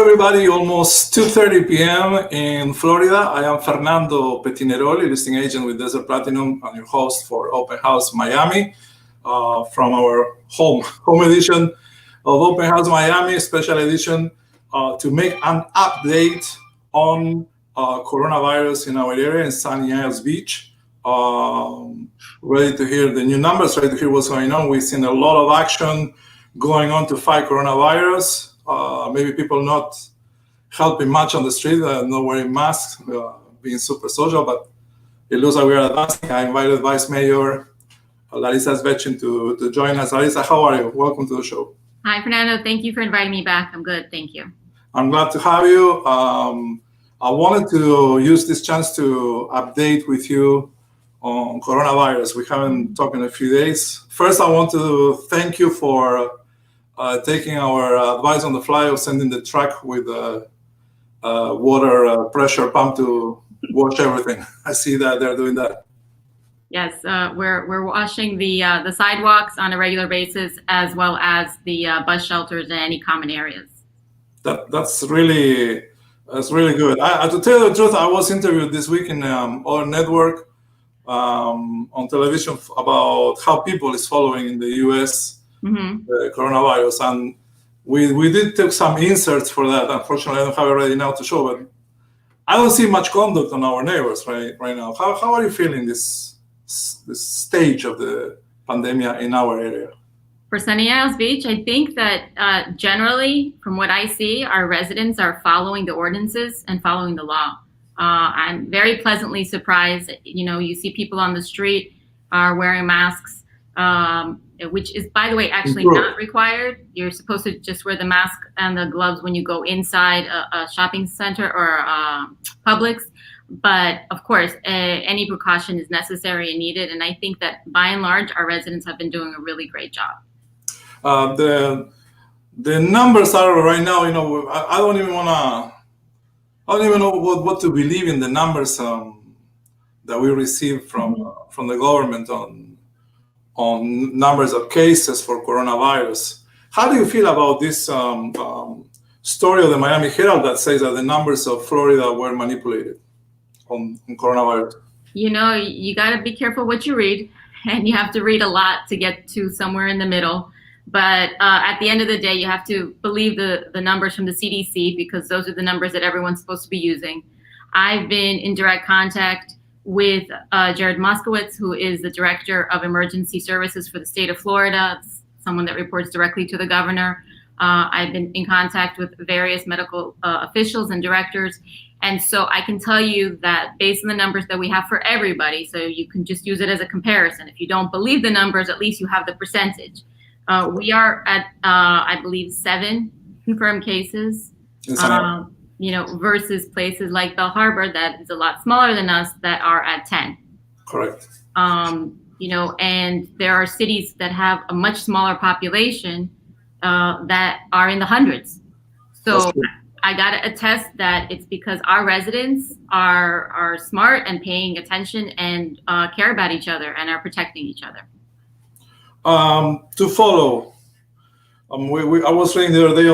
everybody. Almost 2:30 p.m. in Florida. I am Fernando Petineroli, listing agent with Desert Platinum, and your host for Open House Miami, from our home edition of Open House Miami, special edition, to make an update on coronavirus in our area in Sunny Isles Beach. Ready to hear the new numbers, ready to hear what's going on. We've seen a lot of action going on to fight coronavirus. Maybe people not helping much on the street, not wearing masks, being super social, but it looks like we are advancing. I invited Vice Mayor Larissa Svechin to join us. Larissa, how are you? Welcome to the show. Hi, Fernando. Thank you for inviting me back. I'm good. Thank you. I'm glad to have you. I wanted to use this chance to update with you on coronavirus. We haven't talked in a few days. First, I want to thank you for taking our advice on the fly of sending the truck with a water pressure pump to wash everything. I see that they're doing that. Yes, we're washing the sidewalks on a regular basis, as well as the bus shelters and any common areas. That's really good. To tell you the truth, I was interviewed this week in our network on television about how people is following in the U.S. The coronavirus, and we did take some inserts for that. Unfortunately, I don't have it ready now to show, but I don't see much conduct on our neighbors right now. How are you feeling this stage of the pandemic in our area? For Sunny Isles Beach, I think that generally, from what I see, our residents are following the ordinances and following the law. I'm very pleasantly surprised. You see people on the street are wearing masks. Which is, by the way, actually not required. You're supposed to just wear the mask and the gloves when you go inside a shopping center or Publix. But of course, any precaution is necessary and needed. And I think that by and large, our residents have been doing a really great job. The numbers are right now, I don't even know what to believe in the numbers that we receive from the government on numbers of cases for coronavirus. How do you feel about this story of the Miami Herald that says that the numbers of Florida were manipulated on coronavirus? You got to be careful what you read, and you have to read a lot to get to somewhere in the middle. But at the end of the day, you have to believe the numbers from the CDC, because those are the numbers that everyone's supposed to be using. I've been in direct contact with Jared Moskowitz, who is the Director of Emergency Services for the state of Florida, someone that reports directly to the governor. I've been in contact with various medical officials and directors. And so I can tell you that based on the numbers that we have for everybody, so you can just use it as a comparison. If you don't believe the numbers, at least you have the percentage. We are at, I believe, 7 confirmed cases. Versus places like Bell Harbor that is a lot smaller than us that are at 10. Correct. And there are cities that have a much smaller population that are in the hundreds. So I got to attest that it's because our residents are smart and paying attention and care about each other and are protecting each other. To follow. I was reading the other day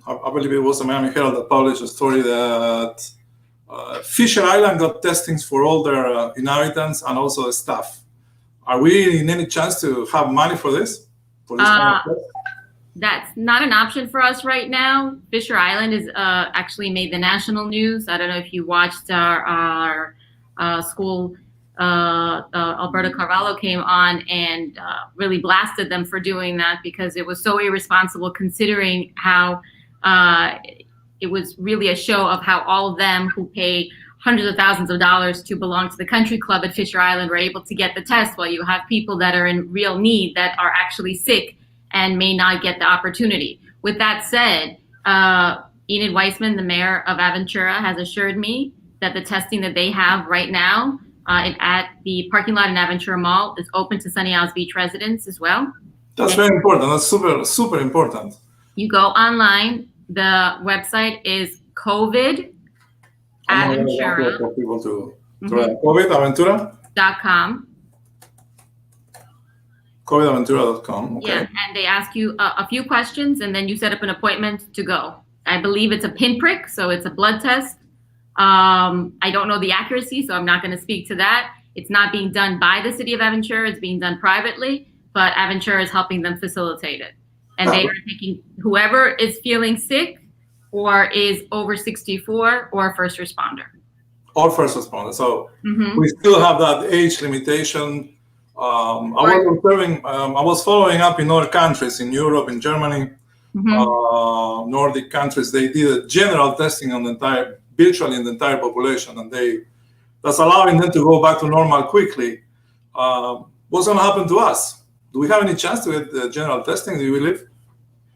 I believe it was the Miami Herald that published a story that Fisher Island got testings for all their inhabitants and also the staff. Are we in any chance to have money for this? That's not an option for us right now. Fisher Island is actually made the national news. I don't know if you watched our school. Alberto Carvalho came on and really blasted them for doing that, because it was so irresponsible, considering how it was really a show of how all of them who pay hundreds of thousands of dollars to belong to the country club at Fisher Island were able to get the test, while you have people that are in real need that are actually sick and may not get the opportunity. With that said, Enid Weissman, the mayor of Aventura, has assured me that the testing that they have right now at the parking lot in Aventura Mall is open to Sunny Isles Beach residents as well. That's very important. That's super, super important. You go online. The website is COVID Aventura. For people to COVIDaventura.com. COVIDaventura.com. Okay. Yeah, and they ask you a few questions, and then you set up an appointment to go. I believe it's a pinprick, so it's a blood test. I don't know the accuracy, so I'm not going to speak to that. It's not being done by the city of Aventura. It's being done privately, but Aventura is helping them facilitate it. And they are taking whoever is feeling sick or is over 64 or a first responder. Or first responder. So we still have that age limitation. I was following up in other countries, in Europe, in Germany, Nordic countries. They did a general testing on virtually in the entire population, and that's allowing them to go back to normal quickly. What's going to happen to us? Do we have any chance to get the general testing, do you believe?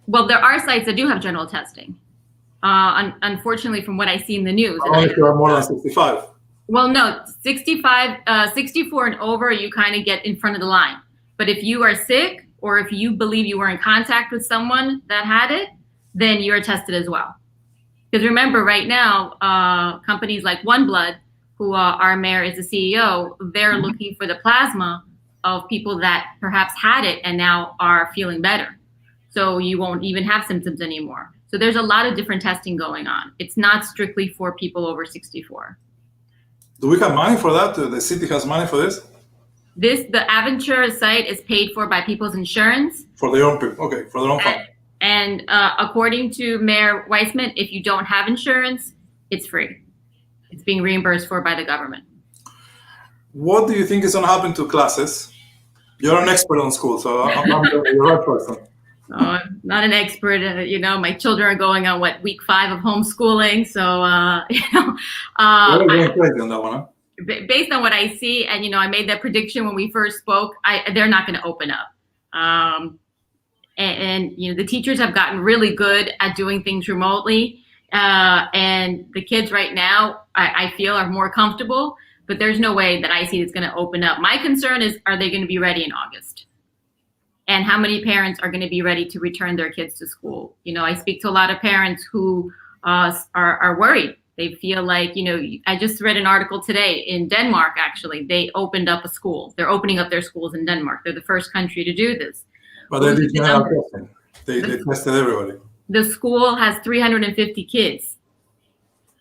Well, there are sites that do have general testing. Unfortunately, from what I see in the news. Only if you are more than 65. Well, no, 64 and over, you kind of get in front of the line. But if you are sick or if you believe you were in contact with someone that had it, then you're tested as well. Because remember, right now, companies like OneBlood, who our mayor is the CEO, they're looking for the plasma of people that perhaps had it and now are feeling better. So you won't even have symptoms anymore. So there's a lot of different testing going on. It's not strictly for people over 64. Do we have money for that? The city has money for this? The Aventura site is paid for by people's insurance. For their own people, okay, for their own fund. And according to Mayor Weissman, if you don't have insurance, it's free. It's being reimbursed for by the government. What do you think is going to happen to classes? You're an expert on school, so I'm the right person. I'm not an expert. My children are going on week 5 of homeschooling. So, You're going crazy on that one, huh? Based on what I see, and I made that prediction when we first spoke, they're not going to open up. And the teachers have gotten really good at doing things remotely, and the kids right now, I feel, are more comfortable. But there's no way that I see it's going to open up. My concern is, are they going to be ready in August? And how many parents are going to be ready to return their kids to school? I speak to a lot of parents who are worried. They feel like, I just read an article today in Denmark, actually. They opened up a school. They're opening up their schools in Denmark. They're the first country to do this. But they did not testing. They tested everybody. The school has 350 kids.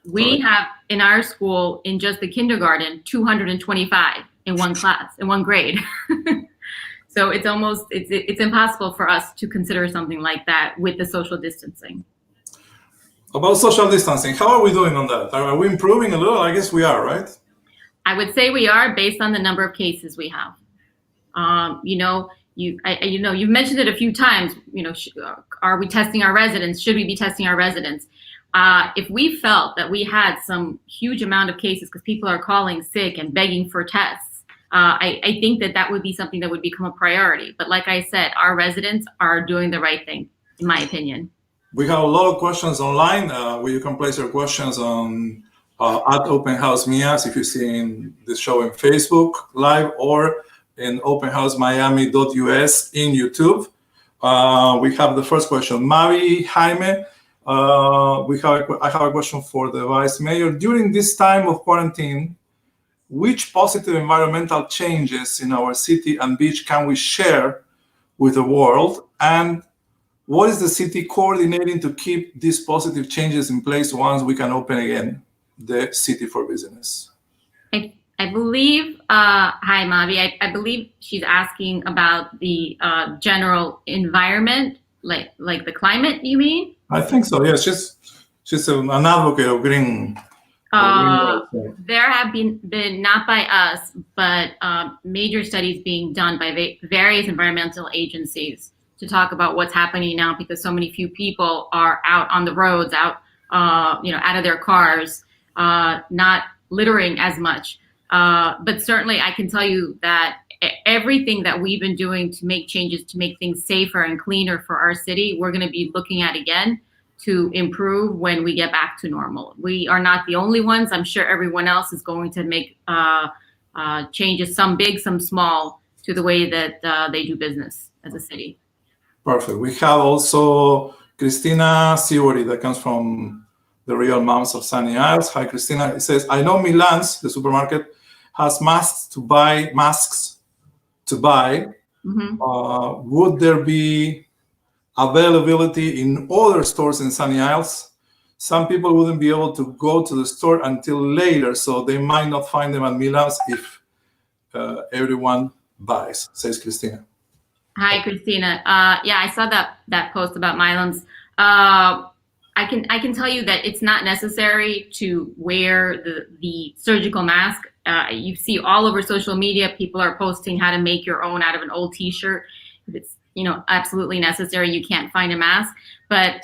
We have in our school, in just the kindergarten, 225 in one class, in one grade. So it's impossible for us to consider something like that with the social distancing. About social distancing, how are we doing on that? Are we improving a little? I guess we are, right? I would say we are, based on the number of cases we have. You've mentioned it a few times. Are we testing our residents? Should we be testing our residents? If we felt that we had some huge amount of cases because people are calling sick and begging for tests, I think that would be something that would become a priority. But like I said, our residents are doing the right thing, in my opinion. We have a lot of questions online where you can place your questions on at Open House Mias, if you're seeing this show in Facebook Live or in openhousemiami.us in YouTube. We have the first question. Mavi Jaime, I have a question for the Vice Mayor. During this time of quarantine, which positive environmental changes in our city and beach can we share with the world? And what is the city coordinating to keep these positive changes in place once we can open again the city for business? I believe, hi, Mavi, I believe she's asking about the general environment, like the climate, you mean? I think so, yes. She's an advocate of green. There have been not by us, but major studies being done by various environmental agencies to talk about what's happening now, because so many few people are out on the roads, out of their cars, not littering as much. But certainly I can tell you that everything that we've been doing to make changes to make things safer and cleaner for our city, we're going to be looking at again to improve when we get back to normal. We are not the only ones. I'm sure everyone else is going to make changes, some big, some small, to the way that they do business as a city. Perfect. We have also Christina Siwari that comes from the Real Moms of Sunny Isles. Hi, Christina. It says, I know Milan's, the supermarket, has masks to buy. Mm-hmm. Would there be availability in other stores in Sunny Isles some people wouldn't be able to go to the store until later, so they might not find them at Milan's if everyone buys, says Christina. Hi, Christina. Yeah, I saw that post about Milan's. I can tell you that it's not necessary to wear the surgical mask. You see all over social media, people are posting how to make your own out of an old T-shirt. If it's absolutely necessary, you can't find a mask. But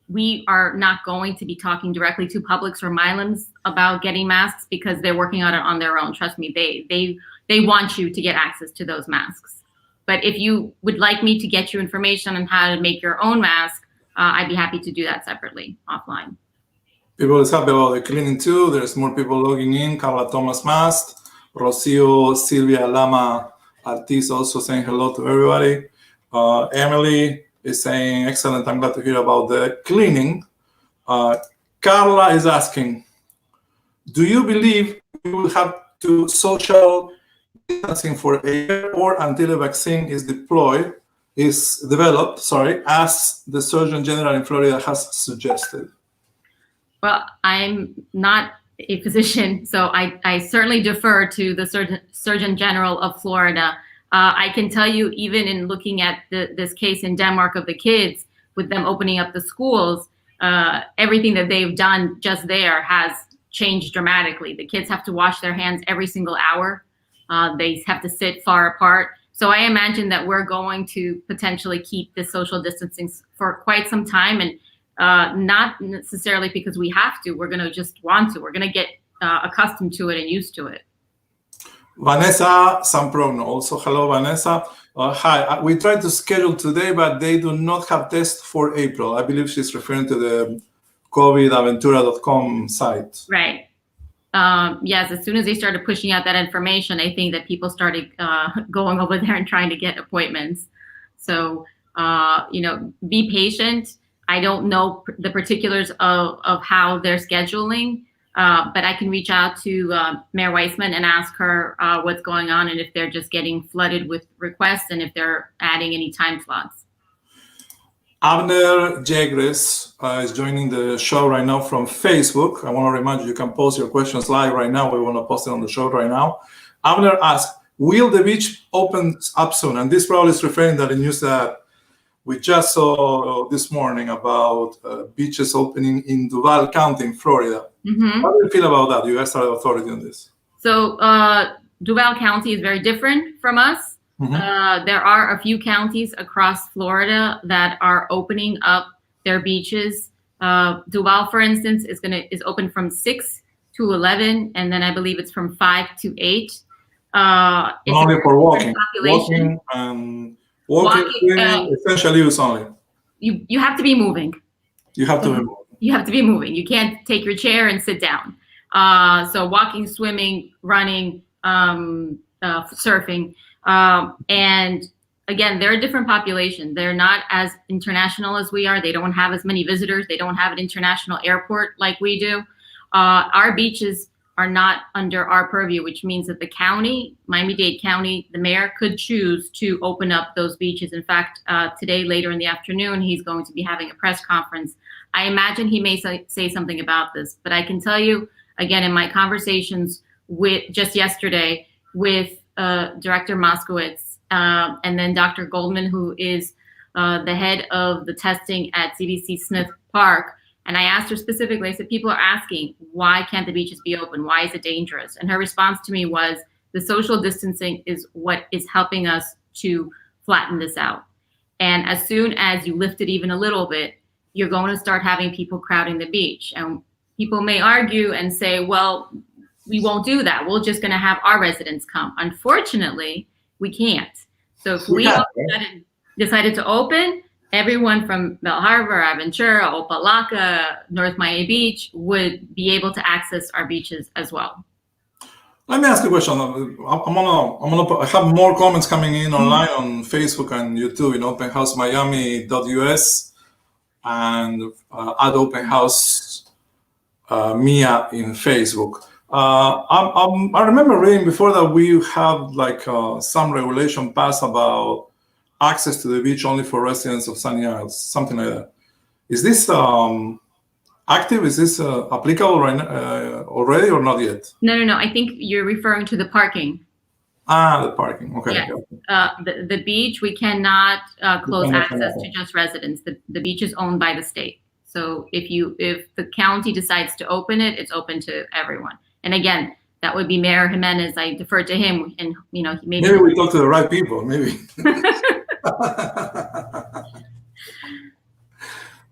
we are not going to be talking directly to Publix or Milan's about getting masks because they're working on it on their own. Trust me, they want you to get access to those masks. But if you would like me to get you information on how to make your own mask, I'd be happy to do that separately, offline. People is happy about the cleaning too. There's more people logging in. Carla Thomas Mast, Rocio Silvia Lama Artis also saying hello to everybody. Emily is saying, excellent, I'm glad to hear about the cleaning. Carla is asking, do you believe we will have to social distancing for a year or until a vaccine is developed, as the Surgeon General in Florida has suggested? Well, I'm not a physician, so I certainly defer to the Surgeon General of Florida. I can tell you, even in looking at this case in Denmark of the kids, with them opening up the schools, everything that they've done just there has changed dramatically. The kids have to wash their hands every single hour. They have to sit far apart. So I imagine that we're going to potentially keep this social distancing for quite some time, and not necessarily because we have to. We're going to just want to. We're going to get accustomed to it and used to it. Vanessa Samprogno, also hello, Vanessa. Hi, we tried to schedule today, but they do not have tests for April. I believe she's referring to the covidaventura.com site. Right. Yes, as soon as they started pushing out that information, I think that people started going over there and trying to get appointments. So, be patient. I don't know the particulars of how they're scheduling, but I can reach out to Mayor Weissman and ask her what's going on and if they're just getting flooded with requests and if they're adding any time slots. Abner Jegres is joining the show right now from Facebook. I want to remind you, you can post your questions live right now. We want to post it on the show right now. Abner asks, will the beach open up soon? And this probably is referring to the news that we just saw this morning about beaches opening in Duval County in Florida. Mm-hmm. How do you feel about that? You guys are the authority on this. So Duval County is very different from us. Mm-hmm. There are a few counties across Florida that are opening up their beaches. Duval, for instance, is open from 6 to 11, and then I believe it's from 5 to 8. It's only for walking. Walking, essentially use only. You have to be moving. You have to be moving. You have to be moving. You can't take your chair and sit down. So walking, swimming, running, surfing. And again, they're a different population. They're not as international as we are. They don't have as many visitors. They don't have an international airport like we do. Our beaches are not under our purview, which means that the county, Miami-Dade County, the mayor could choose to open up those beaches. In fact, today, later in the afternoon, he's going to be having a press conference. I imagine he may say something about this, but I can tell you, again, in my conversations with just yesterday with Director Moskowitz and then Dr. Goldman, who is the head of the testing at CDC Smith Park. And I asked her specifically, I said, people are asking, why can't the beaches be open? Why is it dangerous? And her response to me was, the social distancing is what is helping us to flatten this out. And as soon as you lift it even a little bit, you're going to start having people crowding the beach. And people may argue and say, well, we won't do that. We're just going to have our residents come. Unfortunately, we can't. So if we decided to open, everyone from Bell Harbor, Aventura, Opa-locka, North Miami Beach would be able to access our beaches as well. Let me ask you a question. I have more comments coming in online on Facebook and YouTube in openhousemiami.us and at openhouse Mia in Facebook. I remember reading before that we have some regulation passed about access to the beach only for residents of Sunny Isles, something like that. Is this active? Is this applicable right now, already or not yet? No. I think you're referring to the parking. The parking. Okay. Yes. Okay. The beach, we cannot close cannot access connect. to just residents. The beach is owned by the state. So if the county decides to open it, it's open to everyone. And again, that would be Mayor Jimenez. I defer to him, and maybe we talk to the right people. Maybe.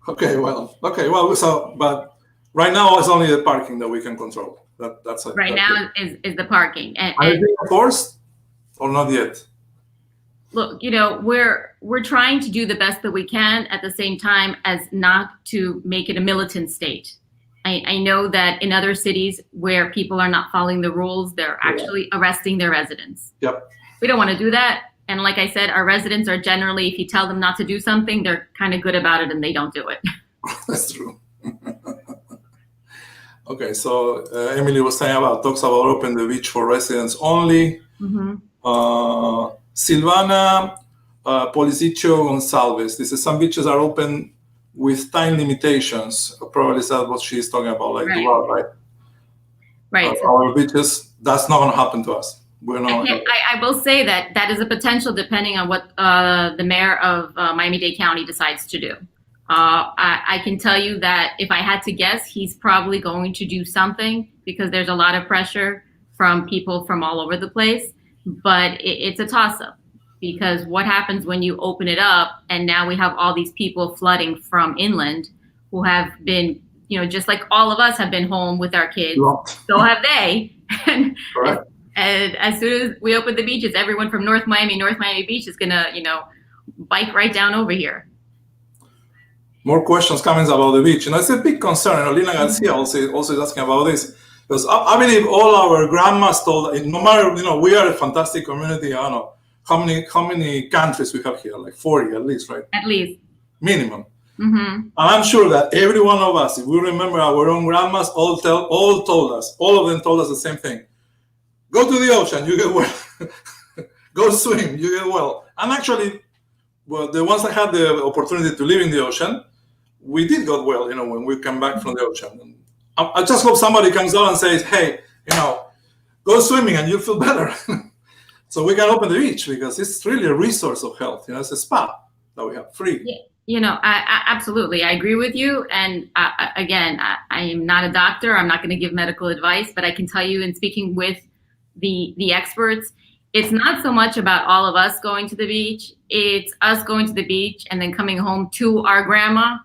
Okay. Well. So, but right now it's only the parking that we can control. That's it. Right now is the parking. Are they being enforced or not yet? Look, we're trying to do the best that we can at the same time as not to make it a militant state. I know that in other cities where people are not following the rules, they're actually arresting their residents. Yep. We don't want to do that. And like I said, our residents are generally, if you tell them not to do something, they're kind of good about it and they don't do it. That's true. Okay, so Emily was saying talks about open the beach for residents only. Mm-hmm. Silvana Policicho Gonzalez. This is some beaches are open with time limitations. Probably is that what she's talking about, like Right. Duval, right? Right. Our beaches, that's not going to happen to us. We're not. I will say that is a potential depending on what the mayor of Miami-Dade County decides to do. I can tell you that if I had to guess, he's probably going to do something because there's a lot of pressure from people from all over the place. But it's a toss-up because what happens when you open it up and now we have all these people flooding from inland who have been, just like all of us have been home with our kids, so have they. And as soon as we open the beaches, everyone from North Miami Beach is gonna, bike right down over here. More questions, comments about the beach. And that's a big concern. Lina Garcia also is asking about this. Because I believe all our grandmas told, no matter, we are a fantastic community. I don't know how many countries we have here, like 40 at least, right? At least. Minimum. Mm-hmm. And I'm sure that every one of us, if we remember our own grandmas, all told us, all of them told us the same thing. Go to the ocean, you get well. Go swim, you get well. And actually, well, the ones that had the opportunity to live in the ocean, we did get well, when we come back from the ocean. And I just hope somebody comes out and says, hey, go swimming and you'll feel better. So we can open the beach because it's really a resource of health. It's a spa that we have free. Yeah. I absolutely, I agree with you. And again, I am not a doctor. I'm not going to give medical advice, but I can tell you in speaking with the experts, it's not so much about all of us going to the beach. It's us going to the beach and then coming home to our grandma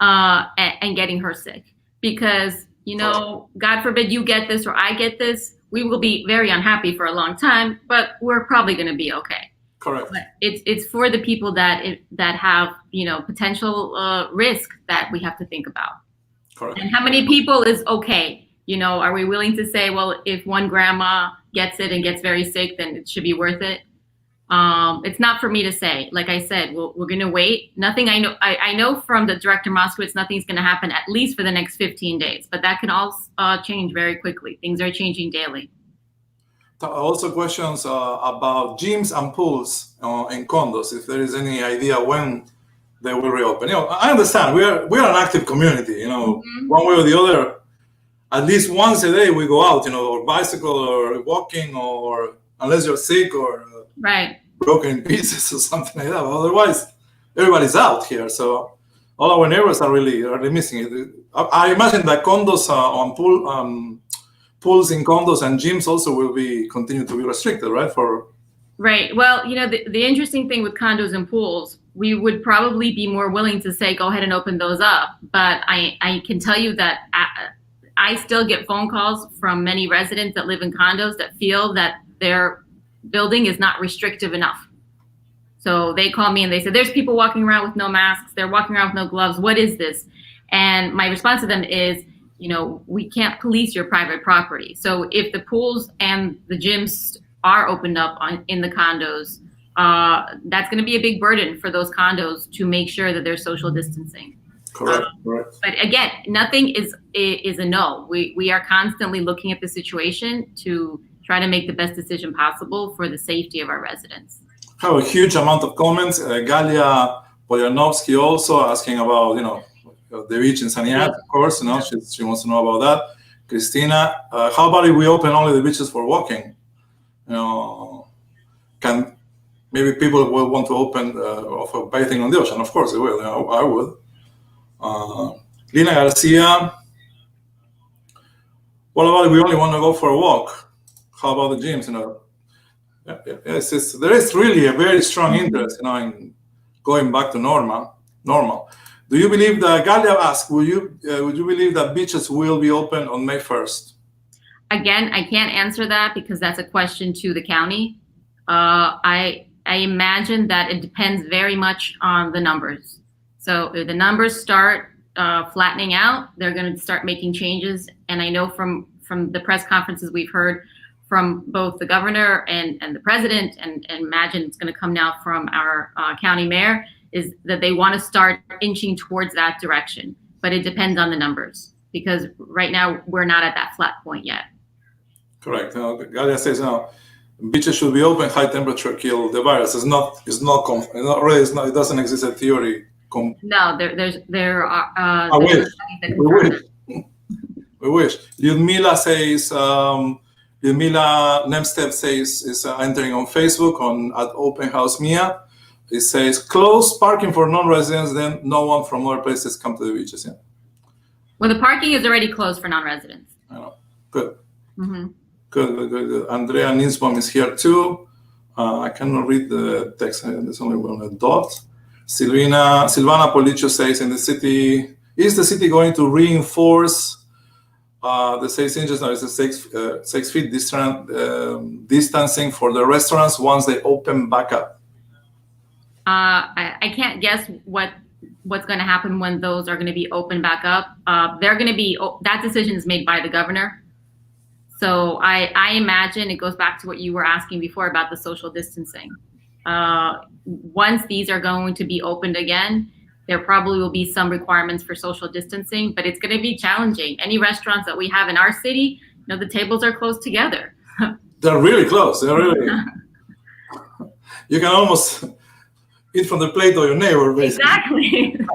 and getting her sick. Because, God forbid you get this or I get this, we will be very unhappy for a long time, but we're probably going to be okay. Correct. But it's for the people that have, potential risk that we have to think about. Correct. And how many people is okay? Are we willing to say, well, if one grandma gets it and gets very sick, then it should be worth it? It's not for me to say. Like I said, we're going to wait. Nothing. I know from the director Moskowitz, nothing's going to happen at least for the next 15 days. But that can all change very quickly. Things are changing daily. Also, questions about gyms and pools in condos. If there is any idea when they will reopen. I understand we are an active community. Mm-hmm. One way or the other. At least once a day we go out, or bicycle or walking, or unless you're sick or right. broken in pieces or something like that. But otherwise, everybody's out here. So all our neighbors are really missing it. I imagine that condos pools in condos and gyms also will continue to be restricted, right? Right. Well, the interesting thing with condos and pools, we would probably be more willing to say, go ahead and open those up. But I can tell you that I still get phone calls from many residents that live in condos that feel that their building is not restrictive enough. So they call me and they say, there's people walking around with no masks. They're walking around with no gloves. What is this? And my response to them is, we can't police your private property. So if the pools and the gyms are opened up in the condos, that's going to be a big burden for those condos to make sure that there's social distancing. Correct. But again, nothing is a no. We are constantly looking at the situation to try to make the best decision possible for the safety of our residents. I have a huge amount of comments. Galia Polyanovsky also asking about, the beach in Saniat, of course. She wants to know about that. Christina, how about if we open only the beaches for walking? Can maybe people will want to open for bathing on the ocean? Of course they will. I would. Lina Garcia, what about if we only want to go for a walk? How about the gyms? There is really a very strong interest, in going back to normal. Do you believe that Galia asked? Would you believe that beaches will be open on May 1st? Again, I can't answer that because that's a question to the county. I imagine that it depends very much on the numbers. So if the numbers start flattening out, they're going to start making changes. And I know from the press conferences we've heard from both the governor and the president, and imagine it's going to come now from our county mayor, is that they want to start inching towards that direction. But it depends on the numbers, because right now we're not at that flat point yet. Correct. Galia says beaches should be open, high temperature kill the virus. It doesn't exist a theory. No, there are. I wish. We wish. Lyudmila says, Lyudmila Nemstev says is entering on Facebook at Open House Mia. It says close parking for non-residents, then no one from other places come to the beaches. Yeah. Well, the parking is already closed for non-residents. I know. Good. Mm-hmm. Good. Andrea Ninsbaum is here too. I cannot read the text. There's only one dot. Silvana Policio says, is the city going to reinforce the 6 inches? No, it's a 6 feet distancing for the restaurants once they open back up. I can't guess what's going to happen when those are going to be open back up. They're going to be, that decision is made by the governor. So I imagine it goes back to what you were asking before about the social distancing. Once these are going to be opened again, there probably will be some requirements for social distancing, but it's going to be challenging. Any restaurants that we have in our city, the tables are close together. They're really close. They're really. You can almost eat from the plate of your neighbor, basically. Exactly.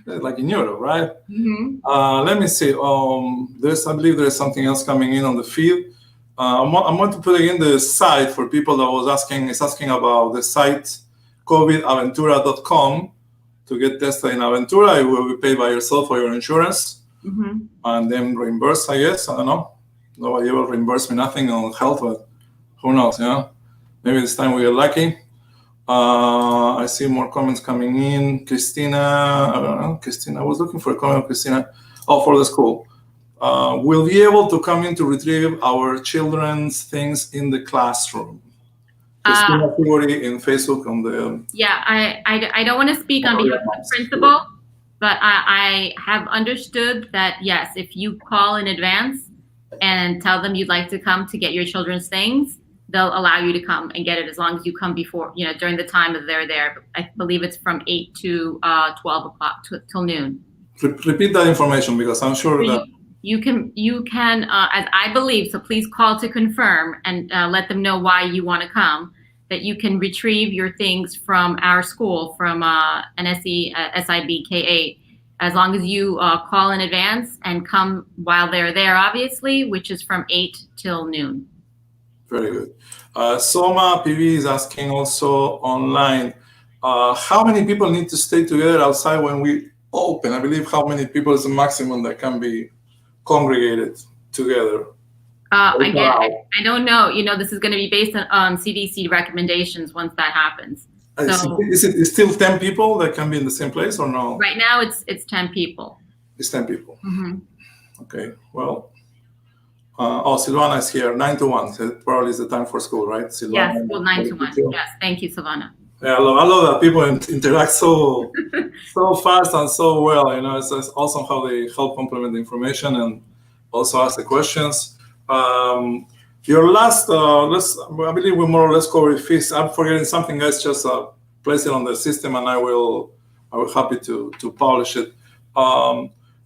Like in Europe, right? Mm-hmm. Let me see. I believe there's something else coming in on the feed. I'm going to put in the site for people that is asking about the site covidaventura.com to get tested in Aventura. It will be paid by yourself or your insurance, mm-hmm. and then reimbursed, I guess. I don't know. Nobody ever reimbursed me nothing on health, but who knows? Maybe this time we are lucky. I see more comments coming in. Christina, I was looking for a comment, Christina. For the school. We'll be able to come in to retrieve our children's things in the classroom. Christina Figuri in Facebook on the... Yeah, I don't want to speak on behalf of the principal, but I have understood that, yes, if you call in advance and tell them you'd like to come to get your children's things, they'll allow you to come and get it as long as you come before, during the time that they're there. I believe it's from 8 to 12 o'clock till noon. Repeat that information, because I'm sure that... You can, as I believe, so please call to confirm and let them know why you want to come, that you can retrieve your things from our school, from NSE SIB K8, as long as you call in advance and come while they're there, obviously, which is from 8 till noon. Very good. Soma PV is asking also online, how many people need to stay together outside when we open? I believe how many people is the maximum that can be congregated together? Again, I don't know. This is going to be based on CDC recommendations once that happens. So, is it still 10 people that can be in the same place or no? Right now, it's 10 people. It's 10 people. Mm-hmm. Okay. Well, Silvana is here. 9 to 1. So probably is the time for school, right? Silvana, yes, well, 9 to 1. Yes, thank you, Silvana. Yeah, I love that people interact so fast and so well. It's awesome how they help complement the information and also ask the questions. Your last, I believe we more or less covered fees. I'm forgetting something, guys. Just place it on the system, and I will happy to publish it.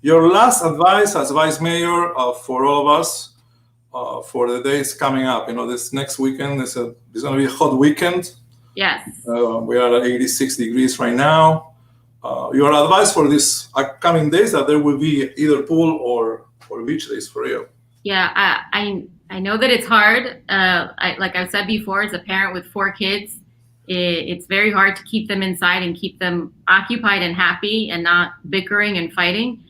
Your last advice as vice mayor for all of us for the days coming up. This next weekend is going to be a hot weekend. Yes. We are at 86 degrees right now. you are advised for these upcoming days that there will be either pool or beach days for you. Yeah, I know that it's hard. Like I've said before, as a parent with 4 kids, it's very hard to keep them inside and keep them occupied and happy and not bickering and fighting.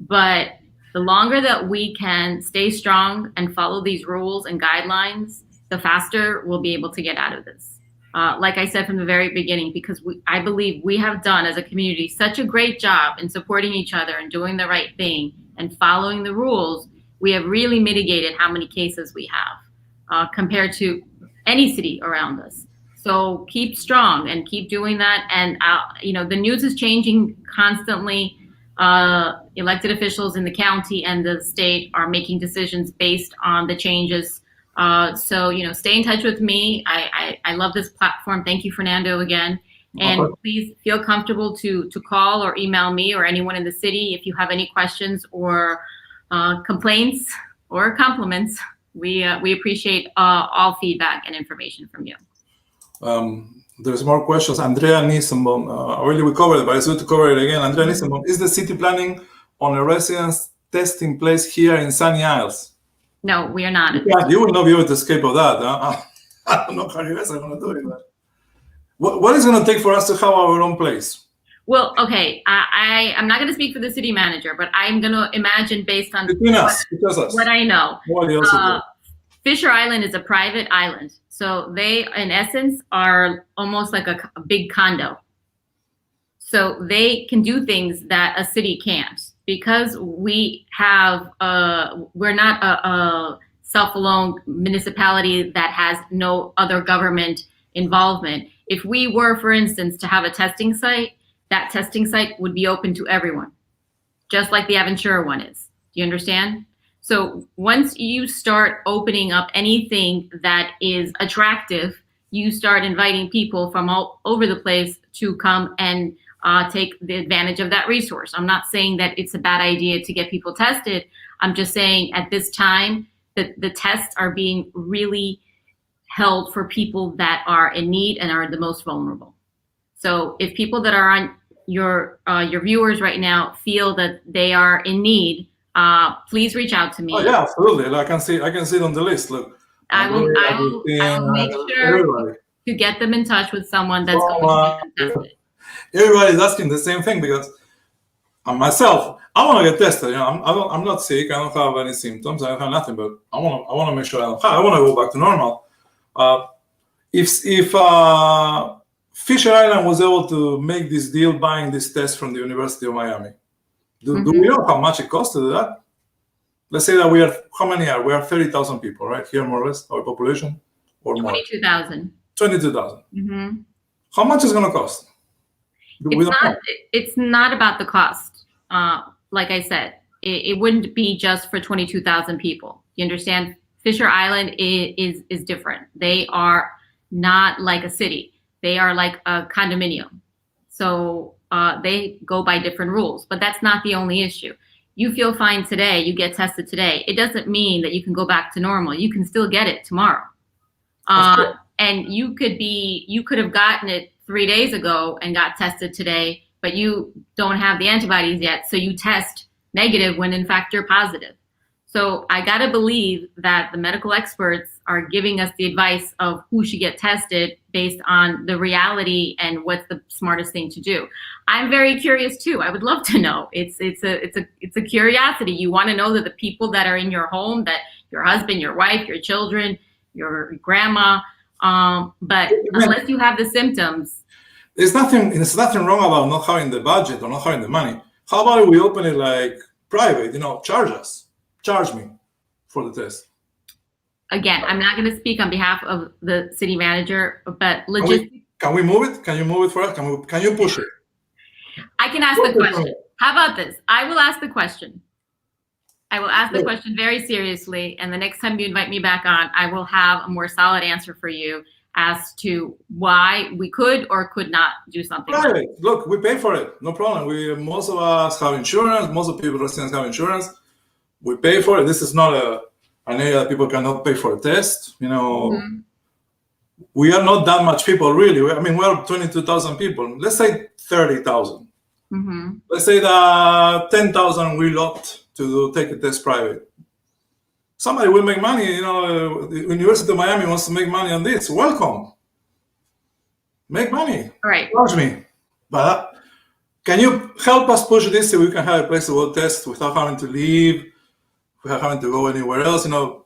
But the longer that we can stay strong and follow these rules and guidelines, the faster we'll be able to get out of this. Like I said from the very beginning, because I believe we have done as a community such a great job in supporting each other and doing the right thing and following the rules, we have really mitigated how many cases we have compared to any city around us. So keep strong and keep doing that. And, the news is changing constantly. Elected officials in the county and the state are making decisions based on the changes. So stay in touch with me. I love this platform. Thank you, Fernando, again. And please feel comfortable to call or email me or anyone in the city if you have any questions or complaints or compliments. We appreciate all feedback and information from you. There's more questions. Andrea Nissenbaum, already we covered it, but it's good to cover it again. Andrea Nissenbaum, is the city planning on a residence testing place here in Sunny Isles? No, we are not. Yeah, you will not be able to escape of that. I don't know how you guys are going to do it. But what is it going to take for us to have our own place? Well, okay, I'm not going to speak for the city manager, but I'm going to imagine based on what I know. Fisher Island is a private island. So they, in essence, are almost like a big condo. So they can do things that a city can't because we have, we're not a self-alone municipality that has no other government involvement. If we were, for instance, to have a testing site, that testing site would be open to everyone, just like the Aventura one is. Do you understand? So once you start opening up anything that is attractive, you start inviting people from all over the place to come and take the advantage of that resource. I'm not saying that it's a bad idea to get people tested. I'm just saying at this time that the tests are being really held for people that are in need and are the most vulnerable. So if people that are on your viewers right now feel that they are in need, please reach out to me. Oh yeah, absolutely. I can see it on the list. Look, I will make sure to get them in touch with someone that's going to get tested. Everybody's asking the same thing because myself, I want to get tested. I'm not sick. I don't have any symptoms. I don't have nothing, but I want to make sure I want to go back to normal. If Fisher Island was able to make this deal buying this test from the University of Miami, do we know how much it costs to do that? Let's say that we are 30,000 people, right? Here, more or less, our population, or 22,000. 22,000. Mm-hmm. How much is it going to cost? It's not about the cost. Like I said, it wouldn't be just for 22,000 people. You understand? Fisher Island is different. They are not like a city. They are like a condominium. So they go by different rules, but that's not the only issue. You feel fine today, you get tested today. It doesn't mean that you can go back to normal. You can still get it tomorrow. And you could have gotten it 3 days ago and got tested today, but you don't have the antibodies yet. So you test negative when in fact you're positive. So I gotta believe that the medical experts are giving us the advice of who should get tested based on the reality and what's the smartest thing to do. I'm very curious too. I would love to know. It's a curiosity. You want to know that the people that are in your home, that your husband, your wife, your children, your grandma, but unless you have the symptoms. There's nothing wrong about not having the budget or not having the money. How about we open it like private, charge me for the test. Again, I'm not going to speak on behalf of the city manager, but logistics. Can we move it? Can you move it for us? Can you push it? I can ask the question. How about this? I will ask the question. I will ask the question very seriously, and the next time you invite me back on, I will have a more solid answer for you as to why we could or could not do something. Right. Look, we pay for it. No problem. Most of us have insurance. Most of people, residents, have insurance. We pay for it. This is not an area that people cannot pay for a test. We are not that much people, really. We're 22,000 people. Let's say 30,000. Mm-hmm. Let's say that 10,000 will opt to take a test private. Somebody will make money. The University of Miami wants to make money on this. Welcome. Make money. Right. Charge me. But can you help us push this so we can have a place to go test without having to leave, without having to go anywhere else? The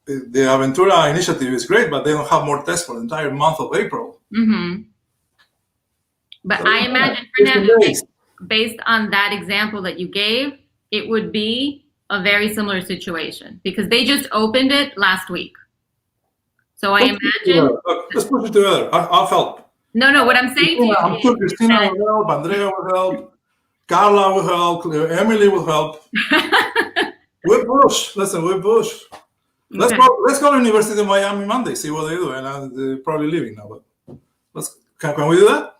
Aventura initiative is great, but they don't have more tests for the entire month of April. Mm-hmm. But So, I imagine, Fernando, based on that example that you gave, it would be a very similar situation because they just opened it last week. So I imagine. Let's push it together. I'll help. No, what I'm saying to you I'm sure Christina will help, Andrea will help, Carla will help, Emily will help. We push. Listen, we push. Let's go to University of Miami Monday, see what they do, and they're probably leaving now. But can we do that?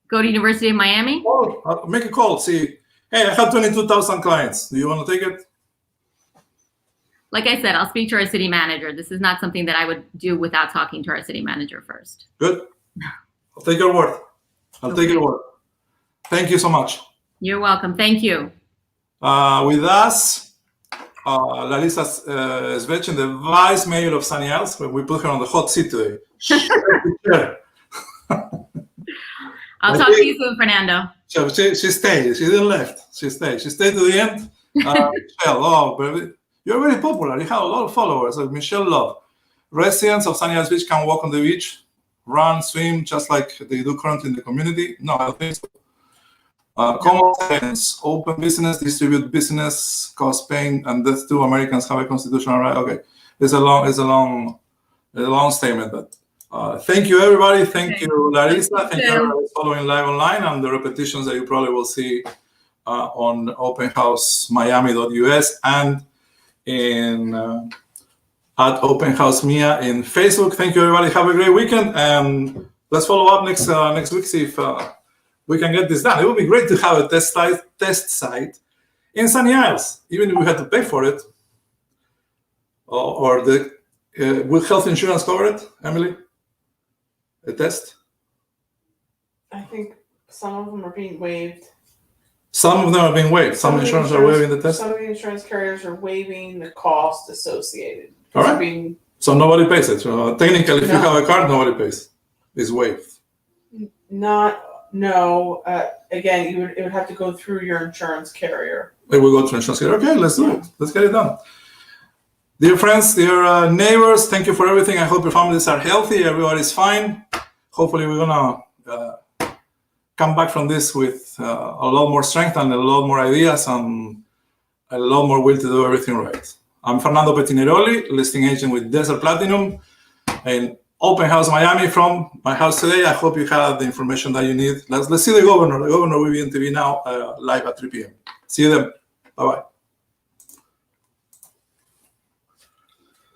Go to University of Miami? Oh, make a call. See, hey, I have 22,000 clients. Do you want to take it? Like I said, I'll speak to our city manager. This is not something that I would do without talking to our city manager first. Good. I'll take your word. Take your word. Thank you so much. You're welcome. Thank you. With us, Larissa Svechin, the Vice Mayor of Sunny Isles. We put her on the hot seat today. I'll talk to you soon, Fernando. She stayed. She didn't left. She stayed. She stayed to the end. Michelle, baby, you're very popular. You have a lot of followers. Like Michelle Love. Residents of Sunny Isles Beach can walk on the beach, run, swim, just like they do currently in the community. No, I don't think so. Common sense, open business, distribute business, cause pain, and death to Americans have a constitutional right. Okay, it's a long statement, but thank you, everybody. Thank you, Larissa. Thank you, everybody following live online, and the repetitions that you probably will see on openhousemiami.us and in at Open House Mia in Facebook. Thank you, everybody. Have a great weekend, and let's follow up next week, see if we can get this done. It would be great to have a test site in Sunny Isles, even if we had to pay for it. Or will health insurance cover it, Emily? A test? I think some of them are being waived. Some of them are being waived. Some insurance are waiving the test. Some of the insurance carriers are waiving the cost associated. All right. So nobody pays it. Technically, if you have a card, nobody pays. It's waived. No. Again, it would have to go through your insurance carrier. It will go to insurance carrier. Okay, let's do it. Let's get it done. Dear friends, dear neighbors, thank you for everything. I hope your families are healthy. Everybody's fine. Hopefully, we're gonna come back from this with a lot more strength and a lot more ideas and a lot more will to do everything right. I'm Fernando Petineroli, listing agent with Desert Platinum in Open House Miami from my house today. I hope you have the information that you need. Let's see the governor. The governor will be on TV now live at 3 p.m. See you then. Bye-bye.